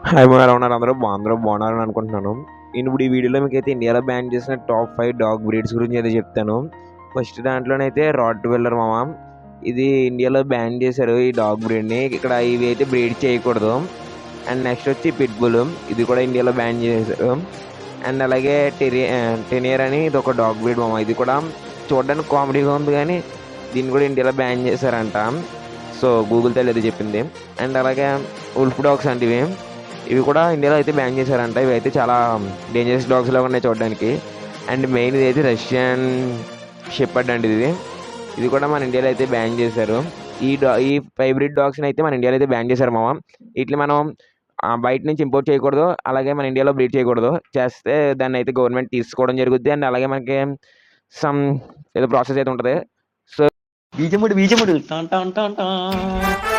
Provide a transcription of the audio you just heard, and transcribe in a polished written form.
Hi ఎలా ఉన్నారు అందరూ బాగున్నారని అనుకుంటున్నాను. నేను ఇప్పుడు ఈ వీడియోలో మీకైతే ఇండియాలో బ్యాన్ చేసిన టాప్ 5 డాగ్ బ్రీడ్స్ గురించి అయితే చెప్తాను. ఫస్ట్ దాంట్లోనైతే రాట్ వెల్లర్ మామ. ఇది ఇండియాలో బ్యాన్ చేశారు ఈ డాగ్ బ్రీడ్ని. ఇక్కడ ఇవి అయితే బ్రీడ్ చేయకూడదు. అండ్ నెక్స్ట్ వచ్చి పిట్బుల్. ఇది కూడా ఇండియాలో బ్యాన్ చేశారు. అండ్ అలాగే టెనియర్ అని ఇది ఒక డాగ్ బ్రీడ్ మామ. ఇది కూడా చూడడానికి కామెడీగా ఉంది కానీ దీన్ని కూడా ఇండియాలో బ్యాన్ చేశారంట. సో గూగుల్ తెలియదు చెప్పింది. అండ్ అలాగే ఉల్ఫ్ డాగ్స్ అంటే ఇవి కూడా ఇండియాలో అయితే బ్యాన్ చేశారంట. ఇవి అయితే చాలా డేంజరస్ డాగ్స్ లాగా ఉన్నాయి చూడడానికి. అండ్ మెయిన్ ఇది అయితే రష్యన్ షెపర్డ్ అండి. ఇది కూడా మన ఇండియాలో అయితే బ్యాన్ చేశారు. ఈ హైబ్రిడ్ డాగ్స్ని అయితే మన ఇండియాలో అయితే బ్యాన్ చేశారు మామ. వీటిని మనం బయట నుంచి ఇంపోర్ట్ చేయకూడదు, అలాగే మన ఇండియాలో బ్రీడ్ చేయకూడదు. చేస్తే దాన్ని అయితే గవర్నమెంట్ తీసుకోవడం జరుగుద్ది. అండ్ అలాగే మనకి సమ్ ఏదో ప్రాసెస్ అయితే ఉంటుంది. సో బీజముడు టాన్ టాన్ టాన్ టాన్.